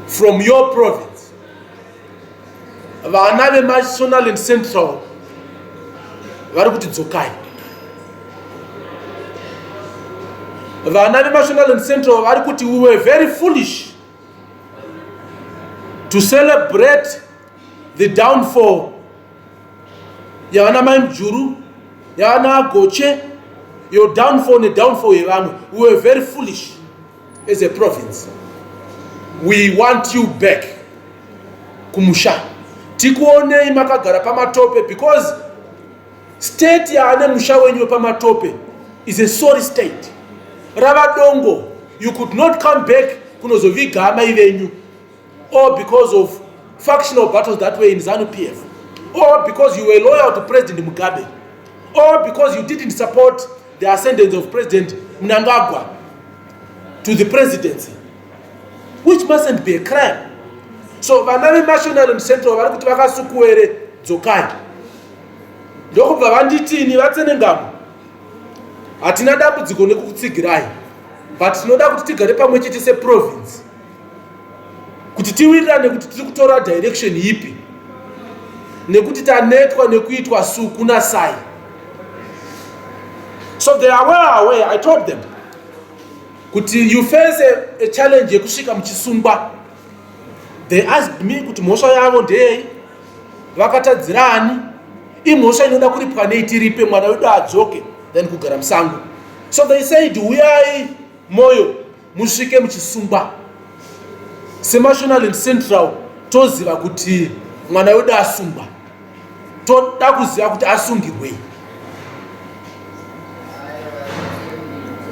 from your province. Vana venational and central vari kuti dzokai. Vana venational and central vari kuti we were very foolish to celebrate the downfall yavana mai mujuru yavana goche, your downfall and downfall yevamwe. We were very foolish as a province. We want you back kumusha. Tikuonei makagara pamatope, because state yaane musha wenyu pamatope is a sorry state. Ravadongo, you could not come back kunozovigama ivenyu, or because of factional battles that were in ZANU-PF, or because you were loyal to President Mugabe, or because you didn't support the ascendance of President Mnangagwa to the presidency, which mustn't be a crime. So vanave national and central vari kuti vakasukuwere dzokai. Ndokubva vanditini vatsenengamu. Hatina dambudziko nekukutsigirai, but tinoda kuti tigare pamwe chete seprovince, kuti tiwirirane kuti tiri kutora direction ipi, nekuti tanetwa nekuitwa suku naSai. So they are well aware. I told them kuti you face a challenge yekusvika muchisungwa. They asked me kuti mhosva yavo ndei, vakatadzirani, imhosva inoda kuripwa neitiripe mwana wedu adzoke then kugara musango. So they said uyai moyo musvike muchisungwa. Senational and central toziva kuti mwana wedu asungwa, toda kuziva kuti asungirwei.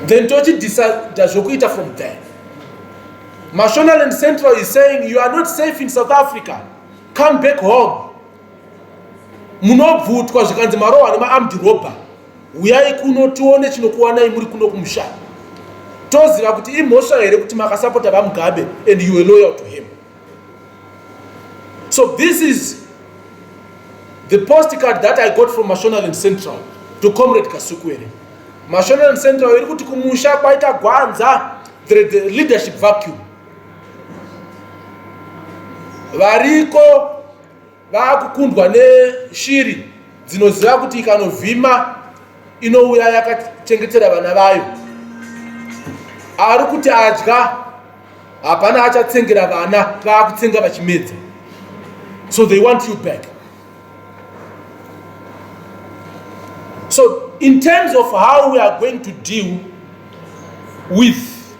Then tochidecide zvokuita from there. National and Central is saying you are not safe in South Africa. Come back home. Munobvutwa zvikanzi marohwa nemaarmed robber. Uyai kuno tione chinokuwanai muri kuno kumusha. Toziva kuti imhosva here kuti makasapota vaMugabe and you were loyal to him. So this is the postcard that I got from National and Central to Comrade Kasukuwere. National and Central iri kuti kumusha kwaita gwanza, the leadership vacuum. Variko vakukundwa neshiri dzinoziva kuti ikanovhima inouya yakachengetera vana vayo. Ari kuti adya hapana achatsengera vana, vakutsenga vachimedza. So they want you back. So in terms of how we are going to deal with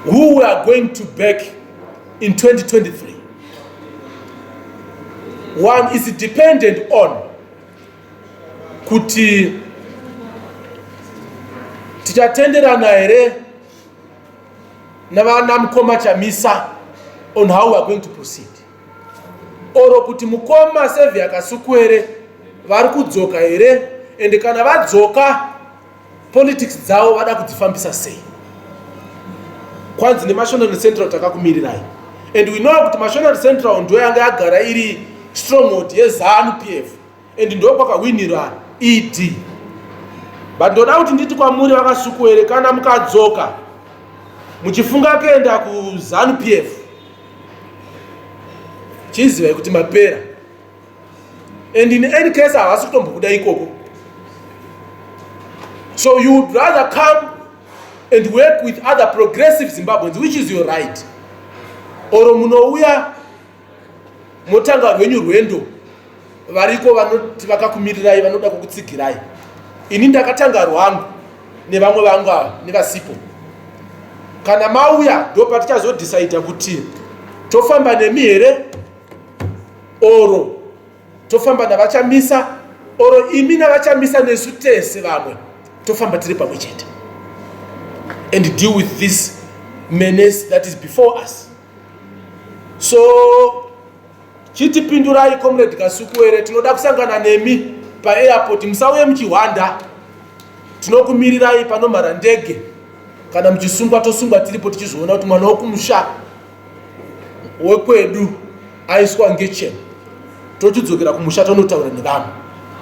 who we are going to back in 2023, one is dependent on kuti tichatenderana here navana mukoma chamisa on how we are going to proceed, oro kuti mukoma Sevia Kasukuwere vari kudzoka here, ende kana vadzoka politics dzavo vada kudzifambisa sei. Kwanzi neNational and Central takakumirirai, and we know kuti National Central ndo yanga yagara iri stronghold yeZANU-PF and ndo kwakawinira ED. But ndoda kuti nditi kwamuri vakasukuwere, kana mukadzoka muchifunga kuenda kuZANU-PF, chiziva kuti mapera, and in any case havasi kutombokuda ikoko. So you would rather come and work with other progressive Zimbabweans, which is your right. Oro munouya motanga rwenyu rwendo, variko vanoti vakakumirirai vanoda kukutsigirai. Ini ndakatanga rwangu nevamwe vanga nevasipo. Kana mauya ndo patichazodecide kuti tofamba nemi here, oro tofamba navachamisa, oro imi navachamisa nesu tese vamwe tofamba tiri pamwe chete, and deal with this menace that is before us. So chitipindurai Comrade Kasukuwere, tinoda kusangana nemi pa airport, musauye muchihwanda, tinokumirirai panomhara ndege, kana muchisungwa tosungwa tiripo tichizoona kuti mwana wokumusha wekwedu aiswa ngecheni, tochidzokera kumusha tonotaura nevanhu.